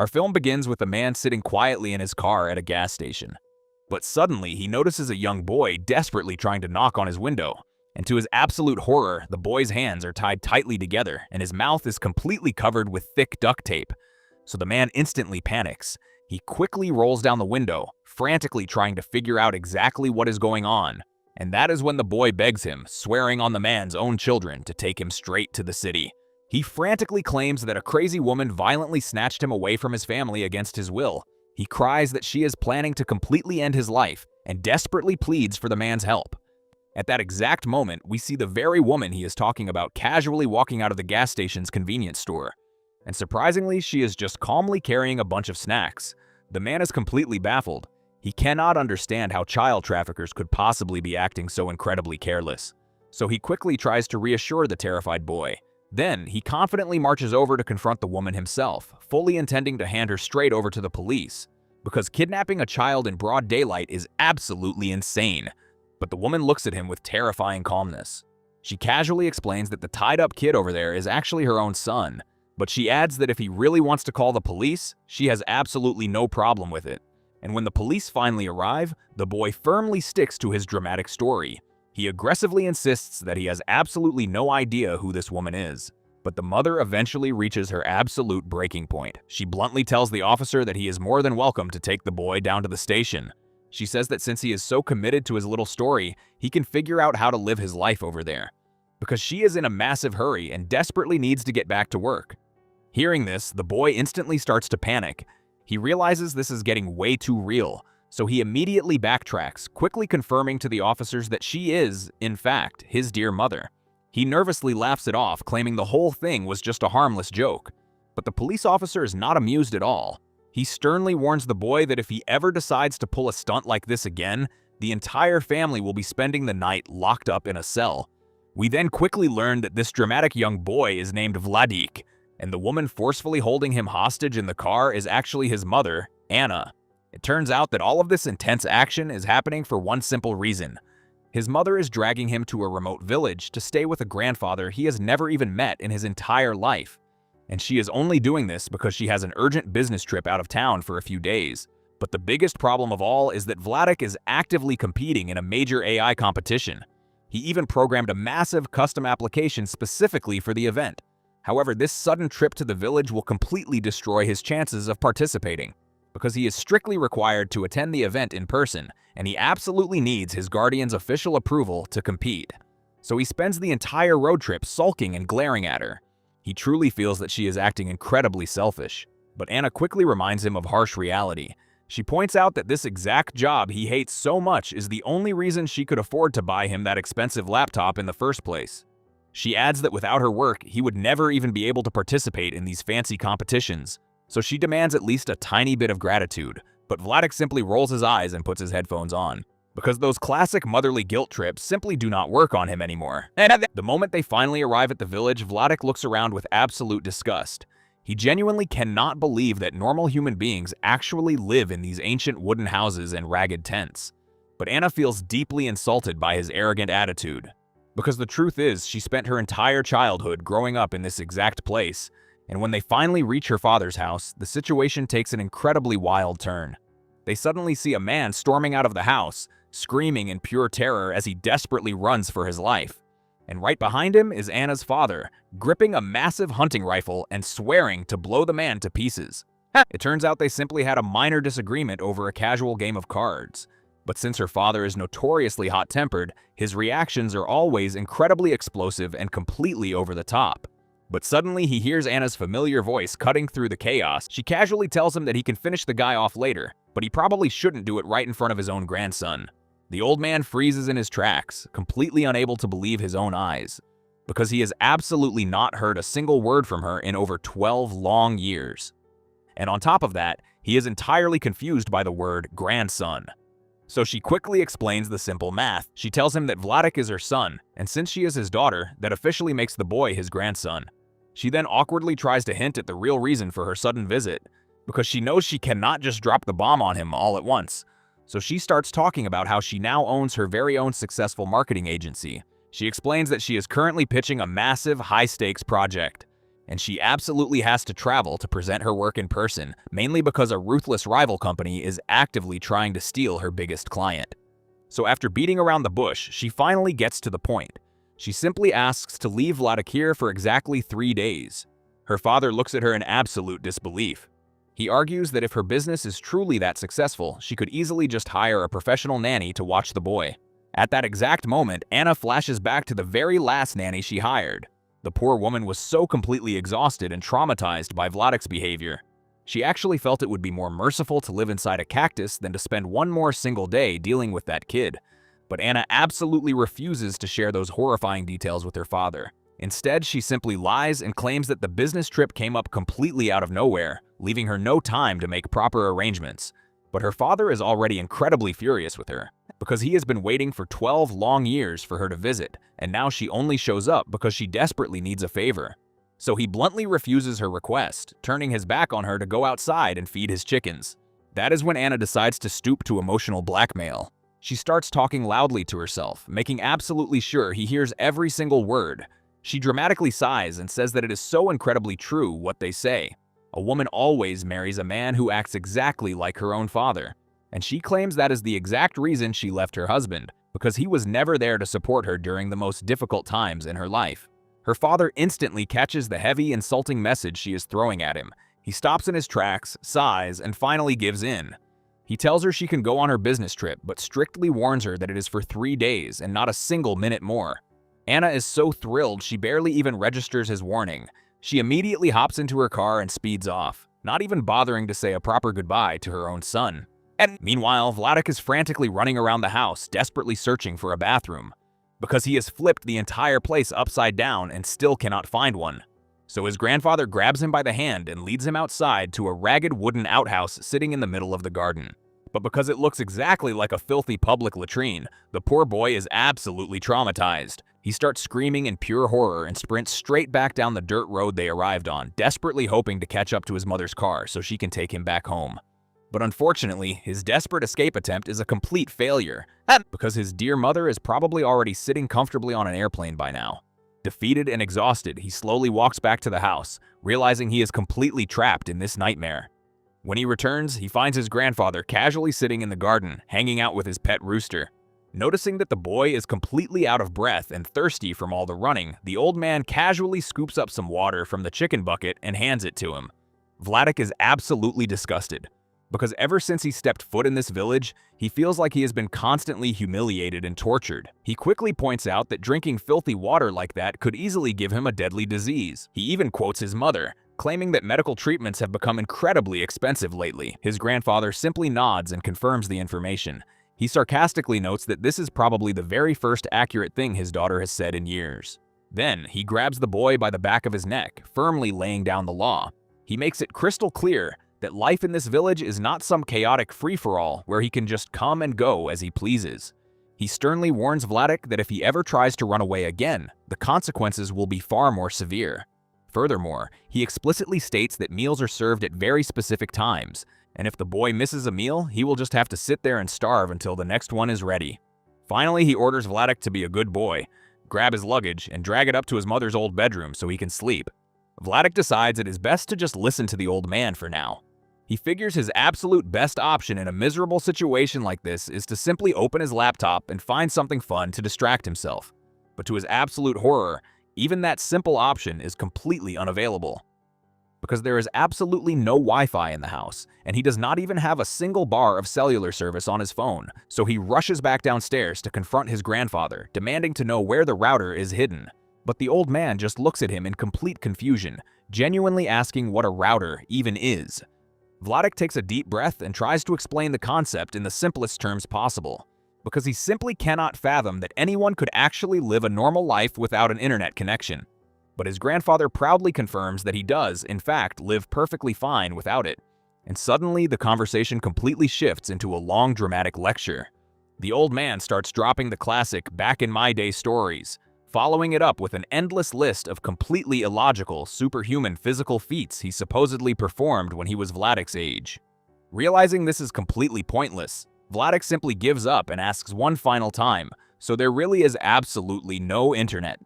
Our film begins with a man sitting quietly in his car at a gas station. But suddenly, he notices a young boy desperately trying to knock on his window. And to his absolute horror, the boy's hands are tied tightly together and his mouth is completely covered with thick duct tape. So the man instantly panics. He quickly rolls down the window, frantically trying to figure out exactly what is going on. And that is when the boy begs him, swearing on the man's own children, to take him straight to the city. He frantically claims that a crazy woman violently snatched him away from his family against his will. He cries that she is planning to completely end his life and desperately pleads for the man's help. At that exact moment, we see the very woman he is talking about casually walking out of the gas station's convenience store. And surprisingly, she is just calmly carrying a bunch of snacks. The man is completely baffled. He cannot understand how child traffickers could possibly be acting so incredibly careless. So he quickly tries to reassure the terrified boy. Then, he confidently marches over to confront the woman himself, fully intending to hand her straight over to the police. Because kidnapping a child in broad daylight is absolutely insane. But the woman looks at him with terrifying calmness. She casually explains that the tied-up kid over there is actually her own son, but she adds that if he really wants to call the police, she has absolutely no problem with it. And when the police finally arrive, the boy firmly sticks to his dramatic story. He aggressively insists that he has absolutely no idea who this woman is. But the mother eventually reaches her absolute breaking point. She bluntly tells the officer that he is more than welcome to take the boy down to the station. She says that since he is so committed to his little story, he can figure out how to live his life over there. Because she is in a massive hurry and desperately needs to get back to work. Hearing this, the boy instantly starts to panic. He realizes this is getting way too real, so he immediately backtracks, quickly confirming to the officers that she is, in fact, his dear mother. He nervously laughs it off, claiming the whole thing was just a harmless joke. But the police officer is not amused at all. He sternly warns the boy that if he ever decides to pull a stunt like this again, the entire family will be spending the night locked up in a cell. We then quickly learn that this dramatic young boy is named Vladik, and the woman forcefully holding him hostage in the car is actually his mother, Anna. It turns out that all of this intense action is happening for one simple reason. His mother is dragging him to a remote village to stay with a grandfather he has never even met in his entire life. And she is only doing this because she has an urgent business trip out of town for a few days. But the biggest problem of all is that Vladik is actively competing in a major AI competition. He even programmed a massive custom application specifically for the event. However, this sudden trip to the village will completely destroy his chances of participating, because he is strictly required to attend the event in person, and he absolutely needs his guardian's official approval to compete. So he spends the entire road trip sulking and glaring at her. He truly feels that she is acting incredibly selfish, but Anna quickly reminds him of harsh reality. She points out that this exact job he hates so much is the only reason she could afford to buy him that expensive laptop in the first place. She adds that without her work, he would never even be able to participate in these fancy competitions, so she demands at least a tiny bit of gratitude, but Vladik simply rolls his eyes and puts his headphones on, because those classic motherly guilt trips simply do not work on him anymore. The moment they finally arrive at the village, Vladik looks around with absolute disgust. He genuinely cannot believe that normal human beings actually live in these ancient wooden houses and ragged tents. But Anna feels deeply insulted by his arrogant attitude. Because the truth is, she spent her entire childhood growing up in this exact place, and when they finally reach her father's house, the situation takes an incredibly wild turn. They suddenly see a man storming out of the house, screaming in pure terror as he desperately runs for his life. And right behind him is Anna's father, gripping a massive hunting rifle and swearing to blow the man to pieces. It turns out they simply had a minor disagreement over a casual game of cards. But since her father is notoriously hot-tempered, his reactions are always incredibly explosive and completely over the top. But suddenly he hears Anna's familiar voice cutting through the chaos. She casually tells him that he can finish the guy off later, but he probably shouldn't do it right in front of his own grandson. The old man freezes in his tracks, completely unable to believe his own eyes, because he has absolutely not heard a single word from her in over 12 long years. And on top of that, he is entirely confused by the word grandson. So she quickly explains the simple math. She tells him that Vladik is her son, and since she is his daughter, that officially makes the boy his grandson. She then awkwardly tries to hint at the real reason for her sudden visit, because she knows she cannot just drop the bomb on him all at once. So she starts talking about how she now owns her very own successful marketing agency. She explains that she is currently pitching a massive, high-stakes project, and she absolutely has to travel to present her work in person, mainly because a ruthless rival company is actively trying to steal her biggest client. So after beating around the bush, she finally gets to the point. She simply asks to leave Vladek here for exactly 3 days. Her father looks at her in absolute disbelief. He argues that if her business is truly that successful, she could easily just hire a professional nanny to watch the boy. At that exact moment, Anna flashes back to the very last nanny she hired. The poor woman was so completely exhausted and traumatized by Vladek's behavior. She actually felt it would be more merciful to live inside a cactus than to spend one more single day dealing with that kid. But Anna absolutely refuses to share those horrifying details with her father. Instead, she simply lies and claims that the business trip came up completely out of nowhere, leaving her no time to make proper arrangements. But her father is already incredibly furious with her, because he has been waiting for 12 long years for her to visit, and now she only shows up because she desperately needs a favor. So he bluntly refuses her request, turning his back on her to go outside and feed his chickens. That is when Anna decides to stoop to emotional blackmail. She starts talking loudly to herself, making absolutely sure he hears every single word. She dramatically sighs and says that it is so incredibly true what they say. A woman always marries a man who acts exactly like her own father. And she claims that is the exact reason she left her husband, because he was never there to support her during the most difficult times in her life. Her father instantly catches the heavy, insulting message she is throwing at him. He stops in his tracks, sighs, and finally gives in. He tells her she can go on her business trip, but strictly warns her that it is for 3 days and not a single minute more. Anna is so thrilled she barely even registers his warning. She immediately hops into her car and speeds off, not even bothering to say a proper goodbye to her own son. And meanwhile, Vladek is frantically running around the house, desperately searching for a bathroom, because he has flipped the entire place upside down and still cannot find one. So his grandfather grabs him by the hand and leads him outside to a ragged wooden outhouse sitting in the middle of the garden. But because it looks exactly like a filthy public latrine, the poor boy is absolutely traumatized. He starts screaming in pure horror and sprints straight back down the dirt road they arrived on, desperately hoping to catch up to his mother's car so she can take him back home. But unfortunately, his desperate escape attempt is a complete failure, because his dear mother is probably already sitting comfortably on an airplane by now. Defeated and exhausted, he slowly walks back to the house, realizing he is completely trapped in this nightmare. When he returns, he finds his grandfather casually sitting in the garden, hanging out with his pet rooster. Noticing that the boy is completely out of breath and thirsty from all the running, the old man casually scoops up some water from the chicken bucket and hands it to him. Vladek is absolutely disgusted, because ever since he stepped foot in this village, he feels like he has been constantly humiliated and tortured. He quickly points out that drinking filthy water like that could easily give him a deadly disease. He even quotes his mother, claiming that medical treatments have become incredibly expensive lately. His grandfather simply nods and confirms the information. He sarcastically notes that this is probably the very first accurate thing his daughter has said in years. Then, he grabs the boy by the back of his neck, firmly laying down the law. He makes it crystal clear that life in this village is not some chaotic free-for-all where he can just come and go as he pleases. He sternly warns Vladek that if he ever tries to run away again, the consequences will be far more severe. Furthermore, he explicitly states that meals are served at very specific times, and if the boy misses a meal, he will just have to sit there and starve until the next one is ready. Finally, he orders Vladek to be a good boy, grab his luggage, and drag it up to his mother's old bedroom so he can sleep. Vladek decides it is best to just listen to the old man for now. He figures his absolute best option in a miserable situation like this is to simply open his laptop and find something fun to distract himself. But to his absolute horror, even that simple option is completely unavailable, because there is absolutely no Wi-Fi in the house, and he does not even have a single bar of cellular service on his phone, so he rushes back downstairs to confront his grandfather, demanding to know where the router is hidden. But the old man just looks at him in complete confusion, genuinely asking what a router even is. Vladek takes a deep breath and tries to explain the concept in the simplest terms possible, because he simply cannot fathom that anyone could actually live a normal life without an internet connection. But his grandfather proudly confirms that he does, in fact, live perfectly fine without it. And suddenly, the conversation completely shifts into a long, dramatic lecture. The old man starts dropping the classic back in my day stories, following it up with an endless list of completely illogical, superhuman physical feats he supposedly performed when he was Vladek's age. Realizing this is completely pointless, Vladek simply gives up and asks one final time, so there really is absolutely no internet.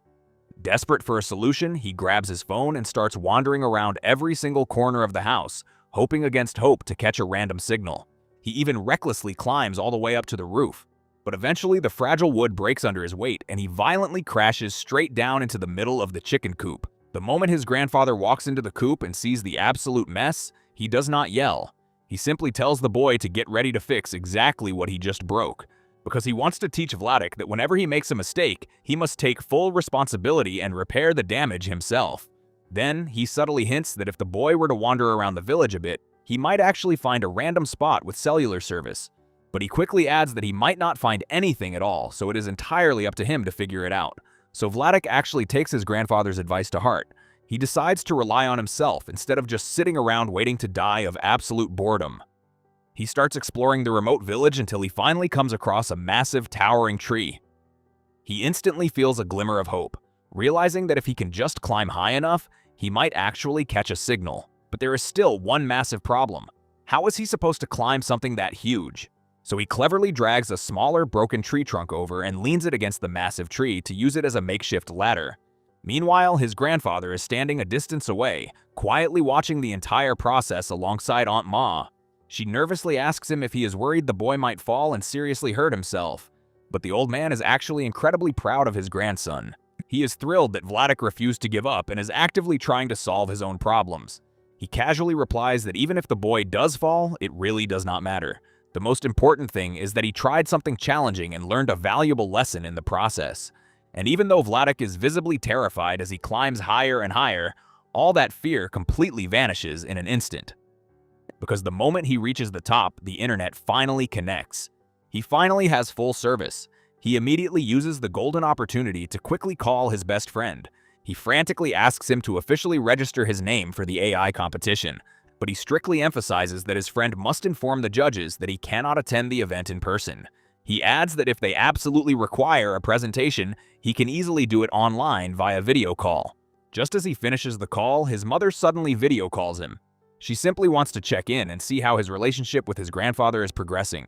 Desperate for a solution, he grabs his phone and starts wandering around every single corner of the house, hoping against hope to catch a random signal. He even recklessly climbs all the way up to the roof. But eventually the fragile wood breaks under his weight and he violently crashes straight down into the middle of the chicken coop. The moment his grandfather walks into the coop and sees the absolute mess, he does not yell. He simply tells the boy to get ready to fix exactly what he just broke, because he wants to teach Vladik that whenever he makes a mistake, he must take full responsibility and repair the damage himself. Then, he subtly hints that if the boy were to wander around the village a bit, he might actually find a random spot with cellular service. But he quickly adds that he might not find anything at all, so it is entirely up to him to figure it out. So Vladik actually takes his grandfather's advice to heart. He decides to rely on himself instead of just sitting around waiting to die of absolute boredom. He starts exploring the remote village until he finally comes across a massive, towering tree. He instantly feels a glimmer of hope, realizing that if he can just climb high enough, he might actually catch a signal. But there is still one massive problem. How is he supposed to climb something that huge? So he cleverly drags a smaller, broken tree trunk over and leans it against the massive tree to use it as a makeshift ladder. Meanwhile, his grandfather is standing a distance away, quietly watching the entire process alongside Aunt Ma. She nervously asks him if he is worried the boy might fall and seriously hurt himself. But the old man is actually incredibly proud of his grandson. He is thrilled that Vladik refused to give up and is actively trying to solve his own problems. He casually replies that even if the boy does fall, it really does not matter. The most important thing is that he tried something challenging and learned a valuable lesson in the process. And even though Vladik is visibly terrified as he climbs higher and higher, all that fear completely vanishes in an instant. Because the moment he reaches the top, the internet finally connects. He finally has full service. He immediately uses the golden opportunity to quickly call his best friend. He frantically asks him to officially register his name for the AI competition, but he strictly emphasizes that his friend must inform the judges that he cannot attend the event in person. He adds that if they absolutely require a presentation, he can easily do it online via video call. Just as he finishes the call, his mother suddenly video calls him. She simply wants to check in and see how his relationship with his grandfather is progressing.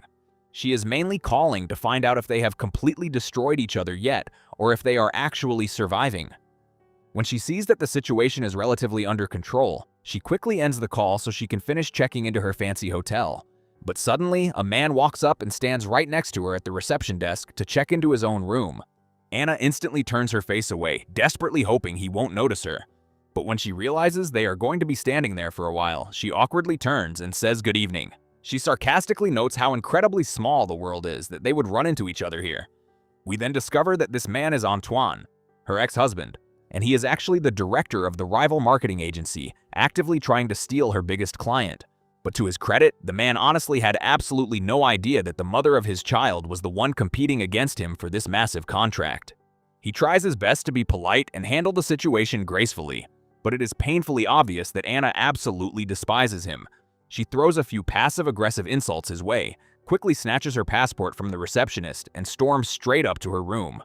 She is mainly calling to find out if they have completely destroyed each other yet, or if they are actually surviving. When she sees that the situation is relatively under control, she quickly ends the call so she can finish checking into her fancy hotel. But suddenly, a man walks up and stands right next to her at the reception desk to check into his own room. Anna instantly turns her face away, desperately hoping he won't notice her. But when she realizes they are going to be standing there for a while, she awkwardly turns and says good evening. She sarcastically notes how incredibly small the world is that they would run into each other here. We then discover that this man is Antoine, her ex-husband, and he is actually the director of the rival marketing agency, actively trying to steal her biggest client. But to his credit, the man honestly had absolutely no idea that the mother of his child was the one competing against him for this massive contract. He tries his best to be polite and handle the situation gracefully, but it is painfully obvious that Anna absolutely despises him. She throws a few passive-aggressive insults his way, quickly snatches her passport from the receptionist, and storms straight up to her room.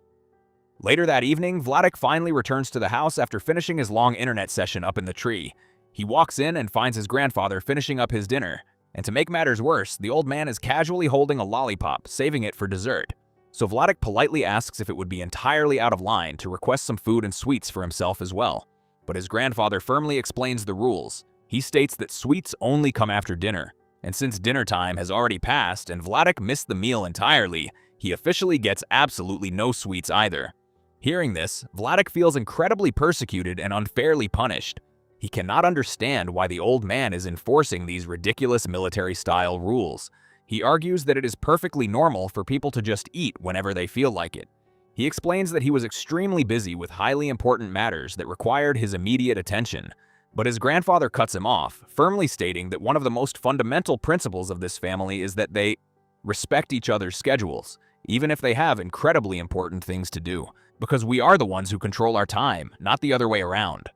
Later that evening, Vladik finally returns to the house after finishing his long internet session up in the tree. He walks in and finds his grandfather finishing up his dinner, and to make matters worse, the old man is casually holding a lollipop, saving it for dessert. So Vladik politely asks if it would be entirely out of line to request some food and sweets for himself as well. But his grandfather firmly explains the rules. He states that sweets only come after dinner, and since dinner time has already passed and Vladik missed the meal entirely, he officially gets absolutely no sweets either. Hearing this, Vladik feels incredibly persecuted and unfairly punished. He cannot understand why the old man is enforcing these ridiculous military-style rules. He argues that it is perfectly normal for people to just eat whenever they feel like it. He explains that he was extremely busy with highly important matters that required his immediate attention. But his grandfather cuts him off, firmly stating that one of the most fundamental principles of this family is that they respect each other's schedules, even if they have incredibly important things to do, because we are the ones who control our time, not the other way around.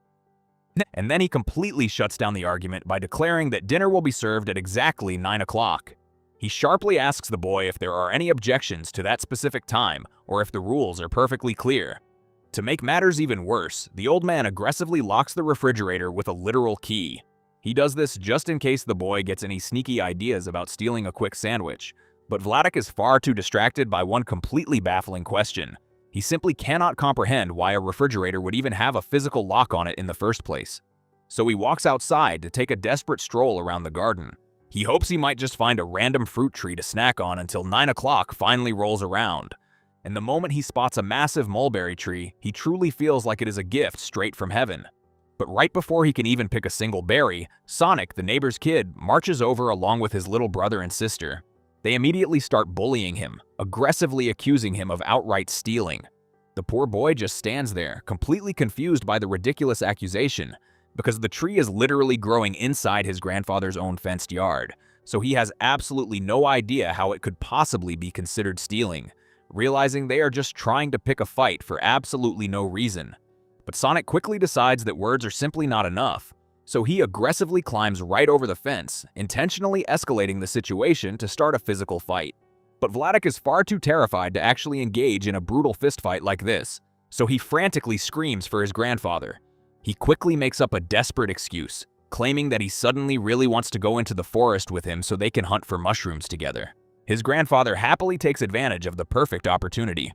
And then he completely shuts down the argument by declaring that dinner will be served at exactly 9 o'clock. He sharply asks the boy if there are any objections to that specific time or if the rules are perfectly clear. To make matters even worse, the old man aggressively locks the refrigerator with a literal key. He does this just in case the boy gets any sneaky ideas about stealing a quick sandwich, but Vladik is far too distracted by one completely baffling question. He simply cannot comprehend why a refrigerator would even have a physical lock on it in the first place. So he walks outside to take a desperate stroll around the garden. He hopes he might just find a random fruit tree to snack on until 9 o'clock finally rolls around. And the moment he spots a massive mulberry tree, he truly feels like it is a gift straight from heaven. But right before he can even pick a single berry, Sonic, the neighbor's kid, marches over along with his little brother and sister. They immediately start bullying him, aggressively accusing him of outright stealing. The poor boy just stands there, completely confused by the ridiculous accusation, because the tree is literally growing inside his grandfather's own fenced yard, so he has absolutely no idea how it could possibly be considered stealing, realizing they are just trying to pick a fight for absolutely no reason. But Sonic quickly decides that words are simply not enough, so he aggressively climbs right over the fence, intentionally escalating the situation to start a physical fight. But Vladik is far too terrified to actually engage in a brutal fistfight like this, so he frantically screams for his grandfather. He quickly makes up a desperate excuse, claiming that he suddenly really wants to go into the forest with him so they can hunt for mushrooms together. His grandfather happily takes advantage of the perfect opportunity.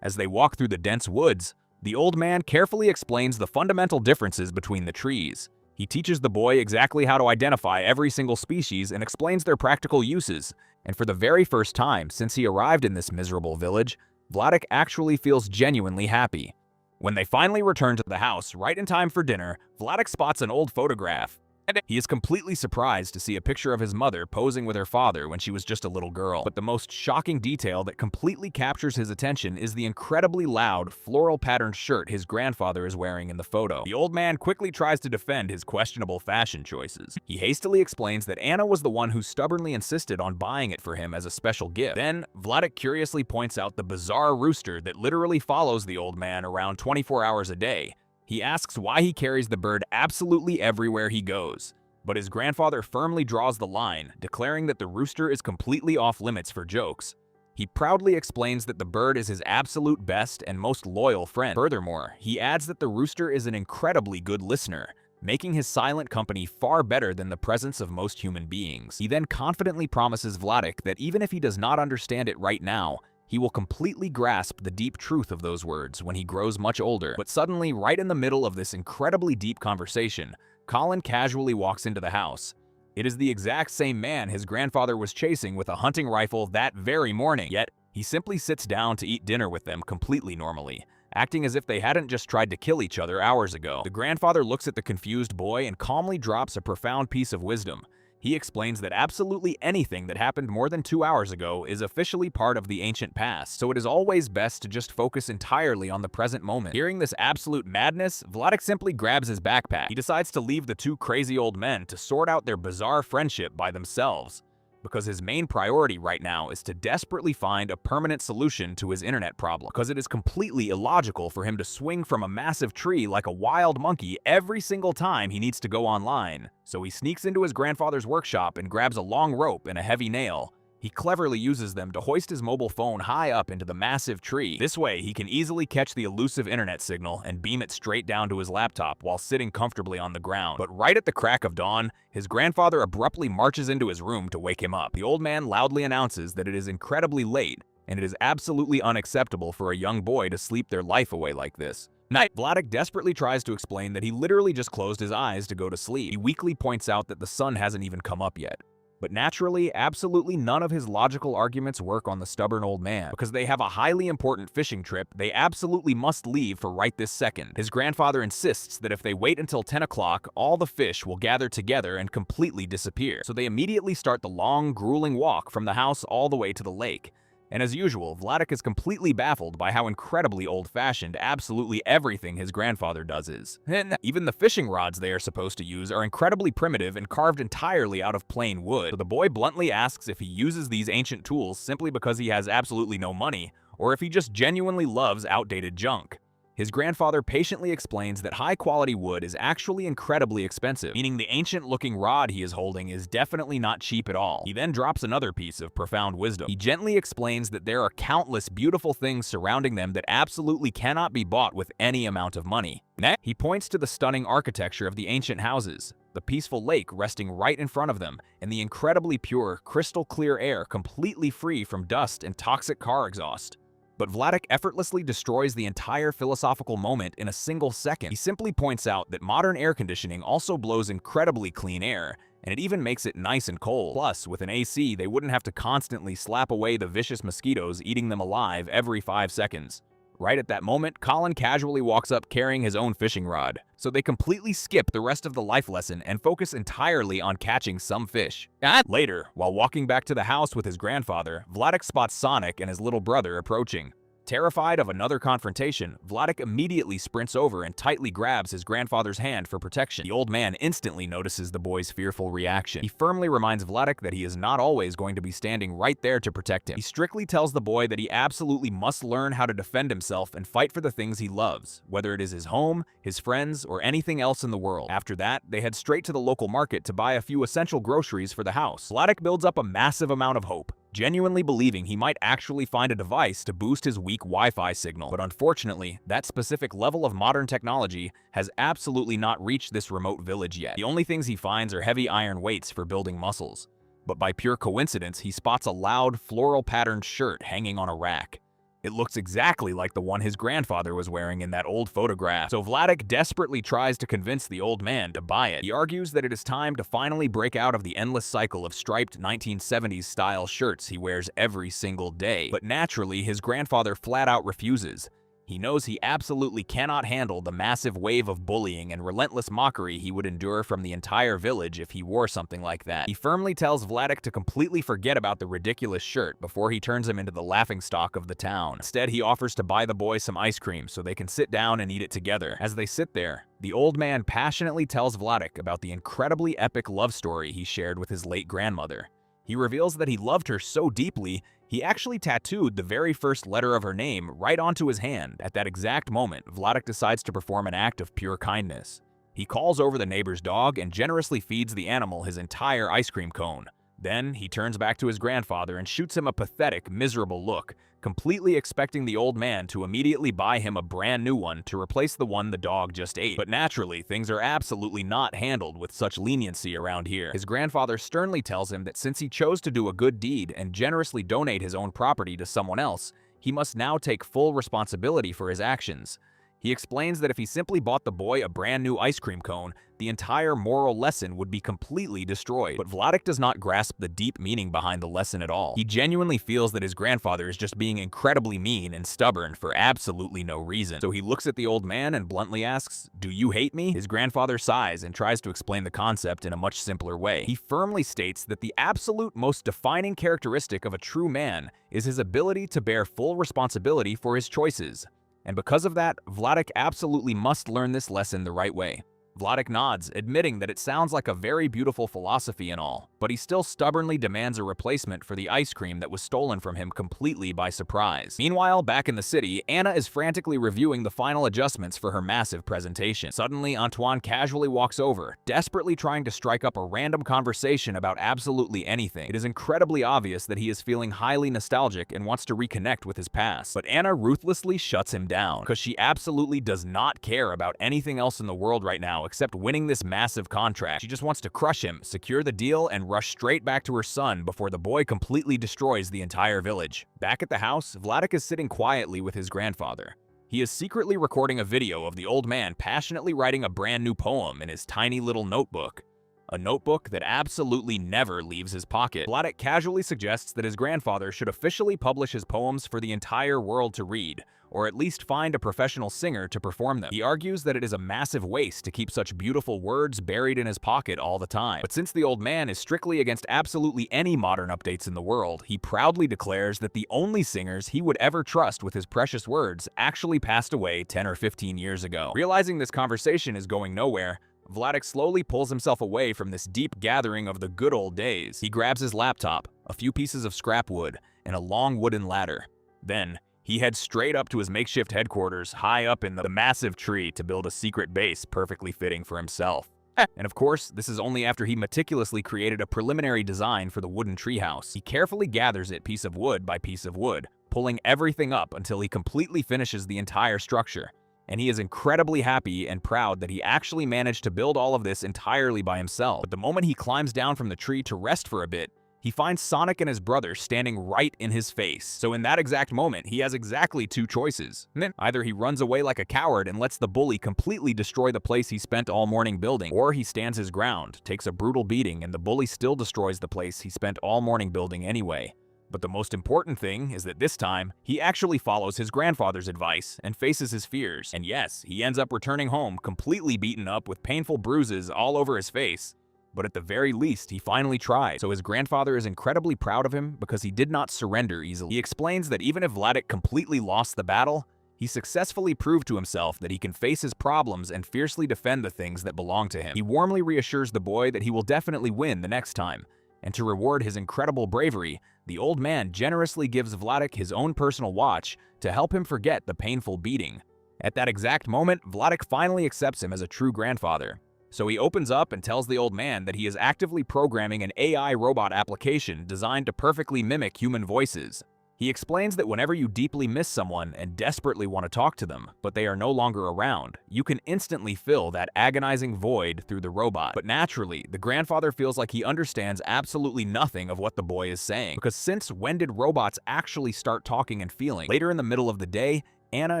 As they walk through the dense woods, the old man carefully explains the fundamental differences between the trees. He teaches the boy exactly how to identify every single species and explains their practical uses. And for the very first time since he arrived in this miserable village, Vladik actually feels genuinely happy. When they finally return to the house right in time for dinner, Vladik spots an old photograph. And he is completely surprised to see a picture of his mother posing with her father when she was just a little girl. But the most shocking detail that completely captures his attention is the incredibly loud, floral-patterned shirt his grandfather is wearing in the photo. The old man quickly tries to defend his questionable fashion choices. He hastily explains that Anna was the one who stubbornly insisted on buying it for him as a special gift. Then, Vladik curiously points out the bizarre rooster that literally follows the old man around 24 hours a day. He asks why he carries the bird absolutely everywhere he goes, but his grandfather firmly draws the line, declaring that the rooster is completely off limits for jokes. He proudly explains that the bird is his absolute best and most loyal friend. Furthermore, he adds that the rooster is an incredibly good listener, making his silent company far better than the presence of most human beings. He then confidently promises Vladik that even if he does not understand it right now, he will completely grasp the deep truth of those words when he grows much older. But suddenly, right in the middle of this incredibly deep conversation, Colin casually walks into the house. It is the exact same man his grandfather was chasing with a hunting rifle that very morning, yet he simply sits down to eat dinner with them completely normally, acting as if they hadn't just tried to kill each other hours ago. The grandfather looks at the confused boy and calmly drops a profound piece of wisdom. He explains that absolutely anything that happened more than 2 hours ago is officially part of the ancient past, so it is always best to just focus entirely on the present moment. Hearing this absolute madness, Vladik simply grabs his backpack. He decides to leave the two crazy old men to sort out their bizarre friendship by themselves, because his main priority right now is to desperately find a permanent solution to his internet problem, because it is completely illogical for him to swing from a massive tree like a wild monkey every single time he needs to go online. So he sneaks into his grandfather's workshop and grabs a long rope and a heavy nail. He cleverly uses them to hoist his mobile phone high up into the massive tree. This way, he can easily catch the elusive internet signal and beam it straight down to his laptop while sitting comfortably on the ground. But right at the crack of dawn, his grandfather abruptly marches into his room to wake him up. The old man loudly announces that it is incredibly late, and it is absolutely unacceptable for a young boy to sleep their life away like this. Vladik desperately tries to explain that he literally just closed his eyes to go to sleep. He weakly points out that the sun hasn't even come up yet. But naturally, absolutely none of his logical arguments work on the stubborn old man, because they have a highly important fishing trip they absolutely must leave for right this second. His grandfather insists that if they wait until 10 o'clock, all the fish will gather together and completely disappear. So they immediately start the long, grueling walk from the house all the way to the lake. And as usual, Vladik is completely baffled by how incredibly old-fashioned absolutely everything his grandfather does is. And even the fishing rods they are supposed to use are incredibly primitive and carved entirely out of plain wood. So the boy bluntly asks if he uses these ancient tools simply because he has absolutely no money, or if he just genuinely loves outdated junk. His grandfather patiently explains that high-quality wood is actually incredibly expensive, meaning the ancient-looking rod he is holding is definitely not cheap at all. He then drops another piece of profound wisdom. He gently explains that there are countless beautiful things surrounding them that absolutely cannot be bought with any amount of money. Next, he points to the stunning architecture of the ancient houses, the peaceful lake resting right in front of them, and the incredibly pure, crystal-clear air completely free from dust and toxic car exhaust. But Vladik effortlessly destroys the entire philosophical moment in a single second. He simply points out that modern air conditioning also blows incredibly clean air, and it even makes it nice and cold. Plus, with an AC, they wouldn't have to constantly slap away the vicious mosquitoes eating them alive every 5 seconds. Right at that moment, Colin casually walks up carrying his own fishing rod, so they completely skip the rest of the life lesson and focus entirely on catching some fish. Later, while walking back to the house with his grandfather, Vladik spots Sonic and his little brother approaching. Terrified of another confrontation, Vladik immediately sprints over and tightly grabs his grandfather's hand for protection. The old man instantly notices the boy's fearful reaction. He firmly reminds Vladik that he is not always going to be standing right there to protect him. He strictly tells the boy that he absolutely must learn how to defend himself and fight for the things he loves, whether it is his home, his friends, or anything else in the world. After that, they head straight to the local market to buy a few essential groceries for the house. Vladik builds up a massive amount of hope, genuinely believing he might actually find a device to boost his weak Wi-Fi signal. But unfortunately, that specific level of modern technology has absolutely not reached this remote village yet. The only things he finds are heavy iron weights for building muscles. But by pure coincidence, he spots a loud, floral-patterned shirt hanging on a rack. It looks exactly like the one his grandfather was wearing in that old photograph. So Vladik desperately tries to convince the old man to buy it. He argues that it is time to finally break out of the endless cycle of striped 1970s style shirts he wears every single day. But naturally, his grandfather flat out refuses. He knows he absolutely cannot handle the massive wave of bullying and relentless mockery he would endure from the entire village if he wore something like that. He firmly tells Vladik to completely forget about the ridiculous shirt before he turns him into the laughingstock of the town. Instead, he offers to buy the boy some ice cream so they can sit down and eat it together. As they sit there, the old man passionately tells Vladik about the incredibly epic love story he shared with his late grandmother. He reveals that he loved her so deeply, he actually tattooed the very first letter of her name right onto his hand. At that exact moment, Vladik decides to perform an act of pure kindness. He calls over the neighbor's dog and generously feeds the animal his entire ice cream cone. Then, he turns back to his grandfather and shoots him a pathetic, miserable look, completely expecting the old man to immediately buy him a brand new one to replace the one the dog just ate. But naturally, things are absolutely not handled with such leniency around here. His grandfather sternly tells him that since he chose to do a good deed and generously donate his own property to someone else, he must now take full responsibility for his actions. He explains that if he simply bought the boy a brand new ice cream cone, the entire moral lesson would be completely destroyed. But Vladik does not grasp the deep meaning behind the lesson at all. He genuinely feels that his grandfather is just being incredibly mean and stubborn for absolutely no reason. So he looks at the old man and bluntly asks, "Do you hate me?" His grandfather sighs and tries to explain the concept in a much simpler way. He firmly states that the absolute most defining characteristic of a true man is his ability to bear full responsibility for his choices. And because of that, Vladik absolutely must learn this lesson the right way. Vladik nods, admitting that it sounds like a very beautiful philosophy and all, but he still stubbornly demands a replacement for the ice cream that was stolen from him completely by surprise. Meanwhile, back in the city, Anna is frantically reviewing the final adjustments for her massive presentation. Suddenly, Antoine casually walks over, desperately trying to strike up a random conversation about absolutely anything. It is incredibly obvious that he is feeling highly nostalgic and wants to reconnect with his past. But Anna ruthlessly shuts him down, because she absolutely does not care about anything else in the world right now except winning this massive contract. She just wants to crush him, secure the deal, and rush straight back to her son before the boy completely destroys the entire village. Back at the house, Vladik is sitting quietly with his grandfather. He is secretly recording a video of the old man passionately writing a brand new poem in his tiny little notebook. A notebook that absolutely never leaves his pocket. Vladik casually suggests that his grandfather should officially publish his poems for the entire world to read, or at least find a professional singer to perform them. He argues that it is a massive waste to keep such beautiful words buried in his pocket all the time. But since the old man is strictly against absolutely any modern updates in the world, he proudly declares that the only singers he would ever trust with his precious words actually passed away 10 or 15 years ago. Realizing this conversation is going nowhere, Vladik slowly pulls himself away from this deep gathering of the good old days. He grabs his laptop, a few pieces of scrap wood, and a long wooden ladder. Then, he heads straight up to his makeshift headquarters high up in the massive tree to build a secret base perfectly fitting for himself. And of course, this is only after he meticulously created a preliminary design for the wooden treehouse. He carefully gathers it piece of wood by piece of wood, pulling everything up until he completely finishes the entire structure. And he is incredibly happy and proud that he actually managed to build all of this entirely by himself. But the moment he climbs down from the tree to rest for a bit, he finds Sonic and his brother standing right in his face. So in that exact moment, he has exactly two choices. Either he runs away like a coward and lets the bully completely destroy the place he spent all morning building, or he stands his ground, takes a brutal beating, and the bully still destroys the place he spent all morning building anyway. But the most important thing is that this time, he actually follows his grandfather's advice and faces his fears. And yes, he ends up returning home completely beaten up with painful bruises all over his face. But at the very least, he finally tried, so his grandfather is incredibly proud of him because he did not surrender easily. He explains that even if Vladik completely lost the battle, he successfully proved to himself that he can face his problems and fiercely defend the things that belong to him. He warmly reassures the boy that he will definitely win the next time, and to reward his incredible bravery, the old man generously gives Vladik his own personal watch to help him forget the painful beating. At that exact moment, Vladik finally accepts him as a true grandfather. So he opens up and tells the old man that he is actively programming an AI robot application designed to perfectly mimic human voices. He explains that whenever you deeply miss someone and desperately want to talk to them, but they are no longer around, you can instantly fill that agonizing void through the robot. But naturally, the grandfather feels like he understands absolutely nothing of what the boy is saying, because since when did robots actually start talking and feeling? Later in the middle of the day, Anna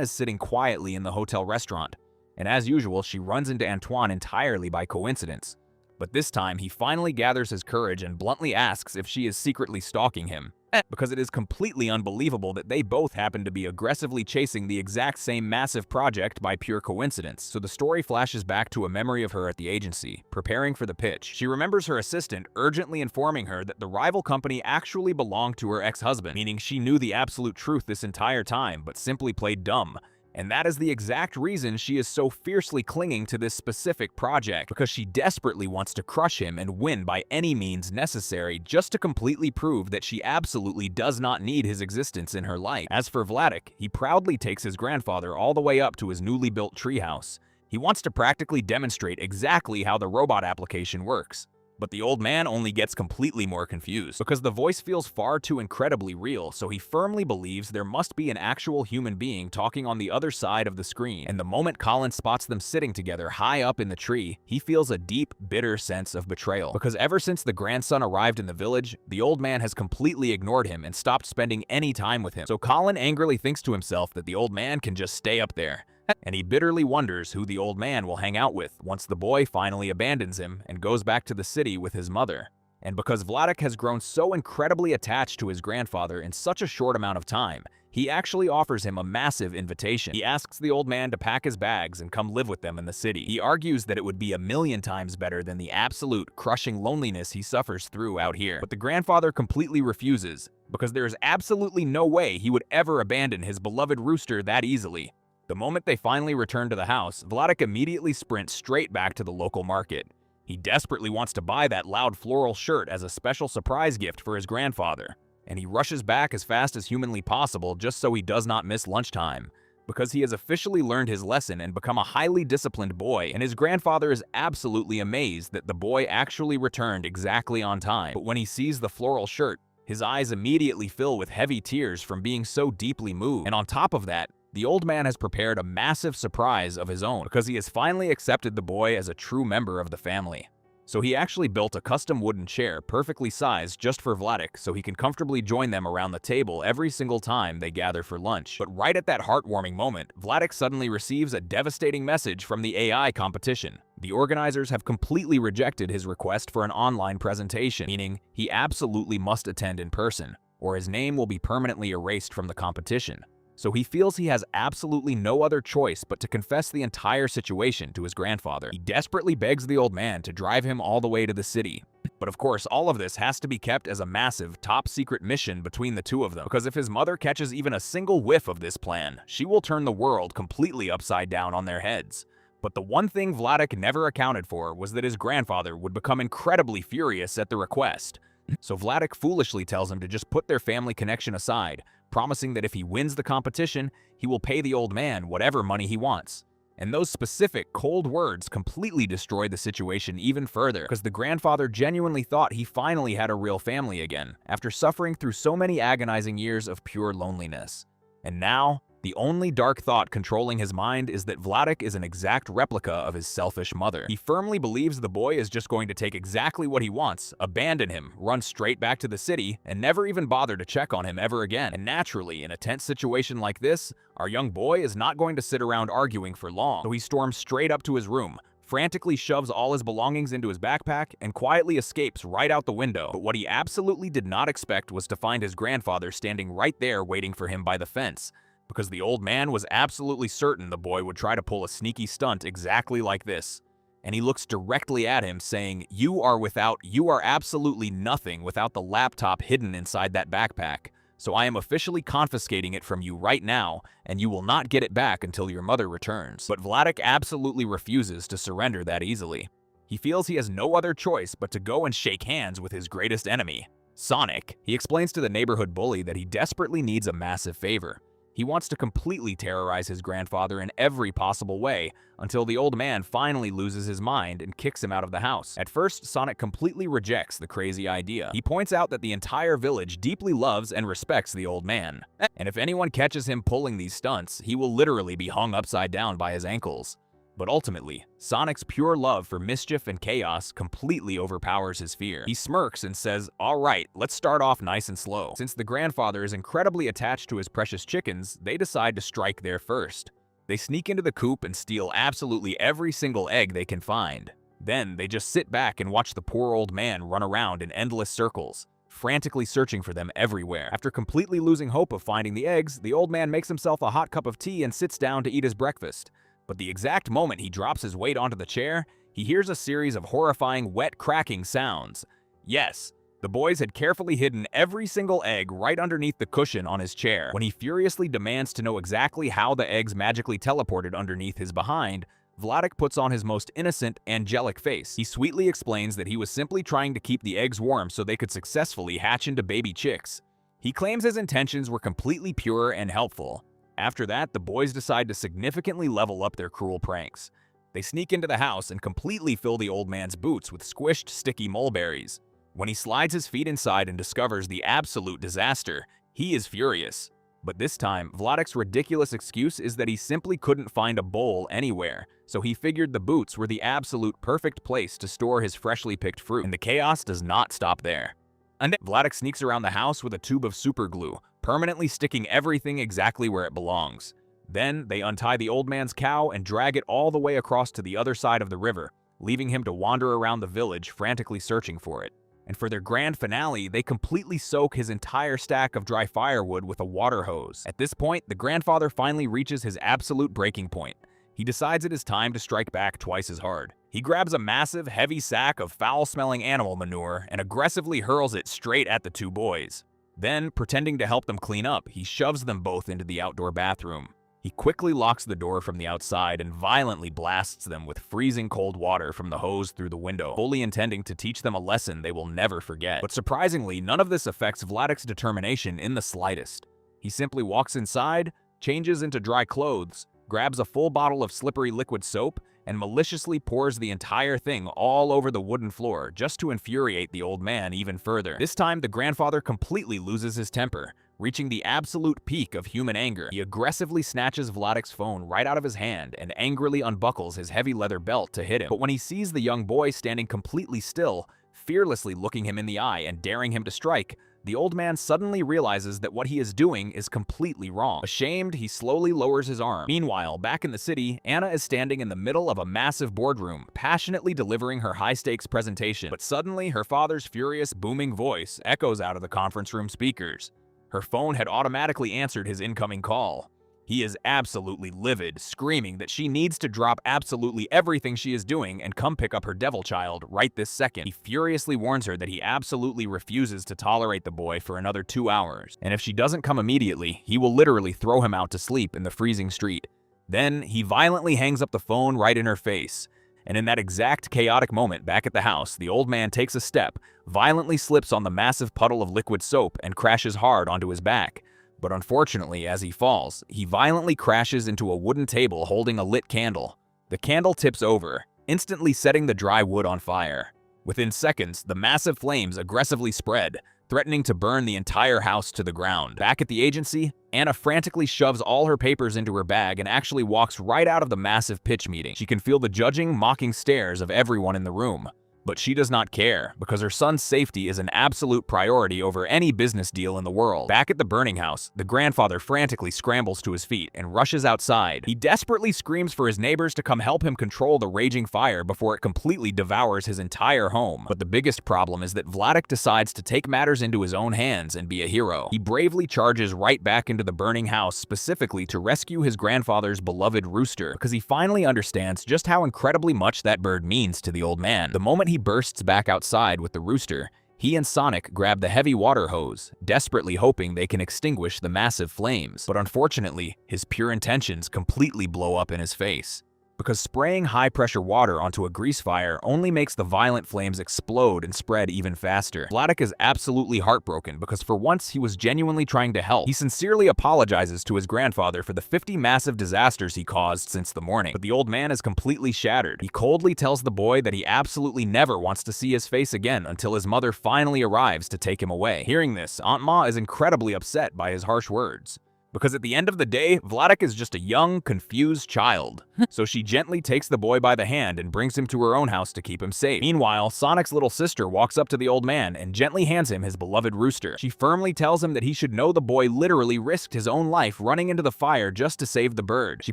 is sitting quietly in the hotel restaurant, and as usual, she runs into Antoine entirely by coincidence. But this time, he finally gathers his courage and bluntly asks if she is secretly stalking him, because it is completely unbelievable that they both happen to be aggressively chasing the exact same massive project by pure coincidence. So the story flashes back to a memory of her at the agency, preparing for the pitch. She remembers her assistant urgently informing her that the rival company actually belonged to her ex-husband, meaning she knew the absolute truth this entire time, but simply played dumb. And that is the exact reason she is so fiercely clinging to this specific project, because she desperately wants to crush him and win by any means necessary just to completely prove that she absolutely does not need his existence in her life. As for Vladik, he proudly takes his grandfather all the way up to his newly built treehouse. He wants to practically demonstrate exactly how the robot application works. But the old man only gets completely more confused, because the voice feels far too incredibly real, so he firmly believes there must be an actual human being talking on the other side of the screen. And the moment Colin spots them sitting together high up in the tree, he feels a deep, bitter sense of betrayal. Because ever since the grandson arrived in the village, the old man has completely ignored him and stopped spending any time with him. So Colin angrily thinks to himself that the old man can just stay up there. And he bitterly wonders who the old man will hang out with once the boy finally abandons him and goes back to the city with his mother. And because Vladik has grown so incredibly attached to his grandfather in such a short amount of time, he actually offers him a massive invitation. He asks the old man to pack his bags and come live with them in the city. He argues that it would be 1,000,000 times better than the absolute crushing loneliness he suffers through out here. But the grandfather completely refuses, because there is absolutely no way he would ever abandon his beloved rooster that easily. The moment they finally return to the house, Vladik immediately sprints straight back to the local market. He desperately wants to buy that loud floral shirt as a special surprise gift for his grandfather, and he rushes back as fast as humanly possible just so he does not miss lunchtime, because he has officially learned his lesson and become a highly disciplined boy, and his grandfather is absolutely amazed that the boy actually returned exactly on time. But when he sees the floral shirt, his eyes immediately fill with heavy tears from being so deeply moved, and on top of that, the old man has prepared a massive surprise of his own, because he has finally accepted the boy as a true member of the family. So he actually built a custom wooden chair perfectly sized just for Vladik so he can comfortably join them around the table every single time they gather for lunch. But right at that heartwarming moment, Vladik suddenly receives a devastating message from the AI competition. The organizers have completely rejected his request for an online presentation, meaning he absolutely must attend in person, or his name will be permanently erased from the competition. So he feels he has absolutely no other choice but to confess the entire situation to his grandfather. He desperately begs the old man to drive him all the way to the city. But of course, all of this has to be kept as a massive, top-secret mission between the two of them, because if his mother catches even a single whiff of this plan, she will turn the world completely upside down on their heads. But the one thing Vladik never accounted for was that his grandfather would become incredibly furious at the request. So Vladik foolishly tells him to just put their family connection aside, promising that if he wins the competition, he will pay the old man whatever money he wants. And those specific, cold words completely destroy the situation even further, because the grandfather genuinely thought he finally had a real family again, after suffering through so many agonizing years of pure loneliness. And now, The only dark thought controlling his mind is that Vladik is an exact replica of his selfish mother. He firmly believes the boy is just going to take exactly what he wants, abandon him, run straight back to the city, and never even bother to check on him ever again. And naturally, in a tense situation like this, our young boy is not going to sit around arguing for long, so he storms straight up to his room, frantically shoves all his belongings into his backpack, and quietly escapes right out the window. But what he absolutely did not expect was to find his grandfather standing right there waiting for him by the fence, because the old man was absolutely certain the boy would try to pull a sneaky stunt exactly like this. And he looks directly at him saying, you are absolutely nothing without the laptop hidden inside that backpack. So I am officially confiscating it from you right now, and you will not get it back until your mother returns. But Vladik absolutely refuses to surrender that easily. He feels he has no other choice but to go and shake hands with his greatest enemy, Sonic. He explains to the neighborhood bully that he desperately needs a massive favor. He wants to completely terrorize his grandfather in every possible way until the old man finally loses his mind and kicks him out of the house. At first, Sonic completely rejects the crazy idea. He points out that the entire village deeply loves and respects the old man, and if anyone catches him pulling these stunts, he will literally be hung upside down by his ankles. But ultimately, Sonic's pure love for mischief and chaos completely overpowers his fear. He smirks and says, alright, let's start off nice and slow. Since the grandfather is incredibly attached to his precious chickens, they decide to strike there first. They sneak into the coop and steal absolutely every single egg they can find. Then they just sit back and watch the poor old man run around in endless circles, frantically searching for them everywhere. After completely losing hope of finding the eggs, the old man makes himself a hot cup of tea and sits down to eat his breakfast. But the exact moment he drops his weight onto the chair, he hears a series of horrifying, wet cracking sounds. Yes, the boys had carefully hidden every single egg right underneath the cushion on his chair. When he furiously demands to know exactly how the eggs magically teleported underneath his behind, Vladik puts on his most innocent, angelic face. He sweetly explains that he was simply trying to keep the eggs warm so they could successfully hatch into baby chicks. He claims his intentions were completely pure and helpful. After that, the boys decide to significantly level up their cruel pranks. They sneak into the house and completely fill the old man's boots with squished, sticky mulberries. When he slides his feet inside and discovers the absolute disaster, he is furious. But this time, Vladik's ridiculous excuse is that he simply couldn't find a bowl anywhere, so he figured the boots were the absolute perfect place to store his freshly picked fruit. And the chaos does not stop there. Vladik sneaks around the house with a tube of super glue, permanently sticking everything exactly where it belongs. Then they untie the old man's cow and drag it all the way across to the other side of the river, leaving him to wander around the village frantically searching for it. And for their grand finale, they completely soak his entire stack of dry firewood with a water hose. At this point, the grandfather finally reaches his absolute breaking point. He decides it is time to strike back twice as hard. He grabs a massive, heavy sack of foul-smelling animal manure and aggressively hurls it straight at the two boys. Then, pretending to help them clean up, he shoves them both into the outdoor bathroom. He quickly locks the door from the outside and violently blasts them with freezing cold water from the hose through the window, fully intending to teach them a lesson they will never forget. But surprisingly, none of this affects Vladik's determination in the slightest. He simply walks inside, changes into dry clothes, grabs a full bottle of slippery liquid soap, and maliciously pours the entire thing all over the wooden floor just to infuriate the old man even further. This time, the grandfather completely loses his temper. Reaching the absolute peak of human anger, he aggressively snatches Vladik's phone right out of his hand and angrily unbuckles his heavy leather belt to hit him. But when he sees the young boy standing completely still, fearlessly looking him in the eye and daring him to strike, the old man suddenly realizes that what he is doing is completely wrong. Ashamed, he slowly lowers his arm. Meanwhile, back in the city, Anna is standing in the middle of a massive boardroom, passionately delivering her high-stakes presentation. But suddenly, her father's furious, booming voice echoes out of the conference room speakers. Her phone had automatically answered his incoming call. He is absolutely livid, screaming that she needs to drop absolutely everything she is doing and come pick up her devil child right this second. He furiously warns her that he absolutely refuses to tolerate the boy for another 2 hours, and if she doesn't come immediately, he will literally throw him out to sleep in the freezing street. Then, he violently hangs up the phone right in her face. And in that exact chaotic moment back at the house, the old man takes a step, violently slips on the massive puddle of liquid soap, and crashes hard onto his back. But unfortunately, as he falls, he violently crashes into a wooden table holding a lit candle. The candle tips over, instantly setting the dry wood on fire. Within seconds, the massive flames aggressively spread, threatening to burn the entire house to the ground. Back at the agency, Anna frantically shoves all her papers into her bag and actually walks right out of the massive pitch meeting. She can feel the judging, mocking stares of everyone in the room. But she does not care, because her son's safety is an absolute priority over any business deal in the world. Back at the burning house, the grandfather frantically scrambles to his feet and rushes outside. He desperately screams for his neighbors to come help him control the raging fire before it completely devours his entire home. But the biggest problem is that Vladek decides to take matters into his own hands and be a hero. He bravely charges right back into the burning house specifically to rescue his grandfather's beloved rooster, because he finally understands just how incredibly much that bird means to the old man. The moment he bursts back outside with the rooster, he and Sonic grab the heavy water hose, desperately hoping they can extinguish the massive flames. But unfortunately, his pure intentions completely blow up in his face, because spraying high-pressure water onto a grease fire only makes the violent flames explode and spread even faster. Vladek is absolutely heartbroken because for once he was genuinely trying to help. He sincerely apologizes to his grandfather for the 50 massive disasters he caused since the morning, but the old man is completely shattered. He coldly tells the boy that he absolutely never wants to see his face again until his mother finally arrives to take him away. Hearing this, Aunt Ma is incredibly upset by his harsh words, because at the end of the day, Vladek is just a young, confused child. So she gently takes the boy by the hand and brings him to her own house to keep him safe. Meanwhile, Sonic's little sister walks up to the old man and gently hands him his beloved rooster. She firmly tells him that he should know the boy literally risked his own life running into the fire just to save the bird. She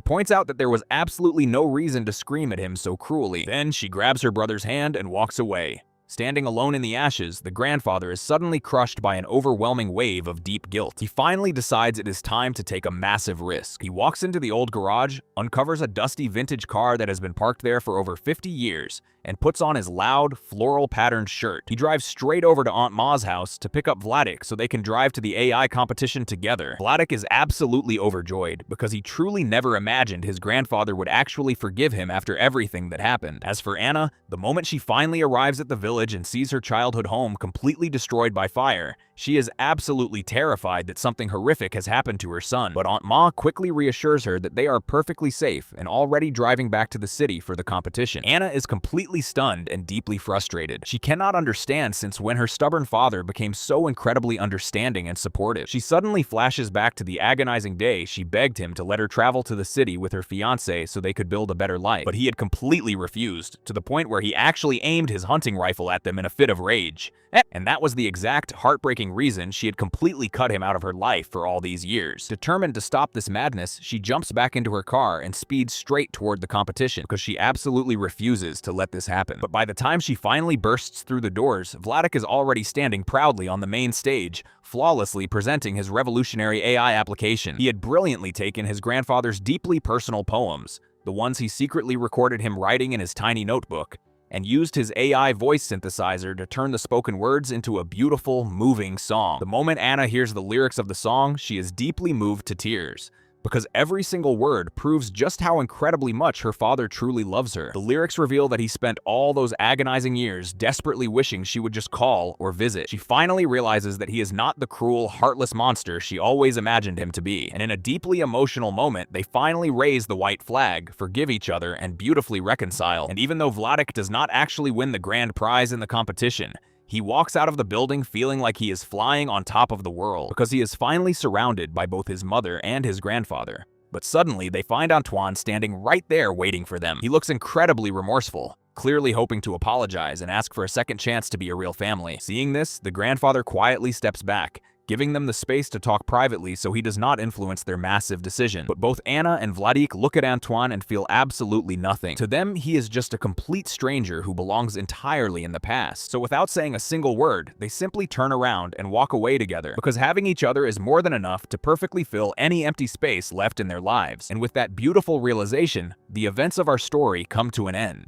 points out that there was absolutely no reason to scream at him so cruelly. Then she grabs her brother's hand and walks away. Standing alone in the ashes, the grandfather is suddenly crushed by an overwhelming wave of deep guilt. He finally decides it is time to take a massive risk. He walks into the old garage, uncovers a dusty vintage car that has been parked there for over 50 years, and puts on his loud, floral-patterned shirt. He drives straight over to Aunt Ma's house to pick up Vladek so they can drive to the AI competition together. Vladek is absolutely overjoyed because he truly never imagined his grandfather would actually forgive him after everything that happened. As for Anna, the moment she finally arrives at the village and sees her childhood home completely destroyed by fire, she is absolutely terrified that something horrific has happened to her son. But Aunt Ma quickly reassures her that they are perfectly safe and already driving back to the city for the competition. Anna is completely stunned and deeply frustrated. She cannot understand since when her stubborn father became so incredibly understanding and supportive. She suddenly flashes back to the agonizing day she begged him to let her travel to the city with her fiancé so they could build a better life. But he had completely refused, to the point where he actually aimed his hunting rifle at them in a fit of rage. And that was the exact heartbreaking reason she had completely cut him out of her life for all these years. Determined to stop this madness, she jumps back into her car and speeds straight toward the competition because she absolutely refuses to let this happen. But by the time she finally bursts through the doors, Vladek is already standing proudly on the main stage, flawlessly presenting his revolutionary AI application. He had brilliantly taken his grandfather's deeply personal poems, the ones he secretly recorded him writing in his tiny notebook, and used his AI voice synthesizer to turn the spoken words into a beautiful, moving song. The moment Anna hears the lyrics of the song, she is deeply moved to tears, because every single word proves just how incredibly much her father truly loves her. The lyrics reveal that he spent all those agonizing years desperately wishing she would just call or visit. She finally realizes that he is not the cruel, heartless monster she always imagined him to be. And in a deeply emotional moment, they finally raise the white flag, forgive each other, and beautifully reconcile. And even though Vladek does not actually win the grand prize in the competition, he walks out of the building feeling like he is flying on top of the world, because he is finally surrounded by both his mother and his grandfather. But suddenly, they find Antoine standing right there waiting for them. He looks incredibly remorseful, clearly hoping to apologize and ask for a second chance to be a real family. Seeing this, the grandfather quietly steps back, giving them the space to talk privately so he does not influence their massive decision. But both Anna and Vladek look at Antoine and feel absolutely nothing. To them, he is just a complete stranger who belongs entirely in the past. So without saying a single word, they simply turn around and walk away together, because having each other is more than enough to perfectly fill any empty space left in their lives. And with that beautiful realization, the events of our story come to an end.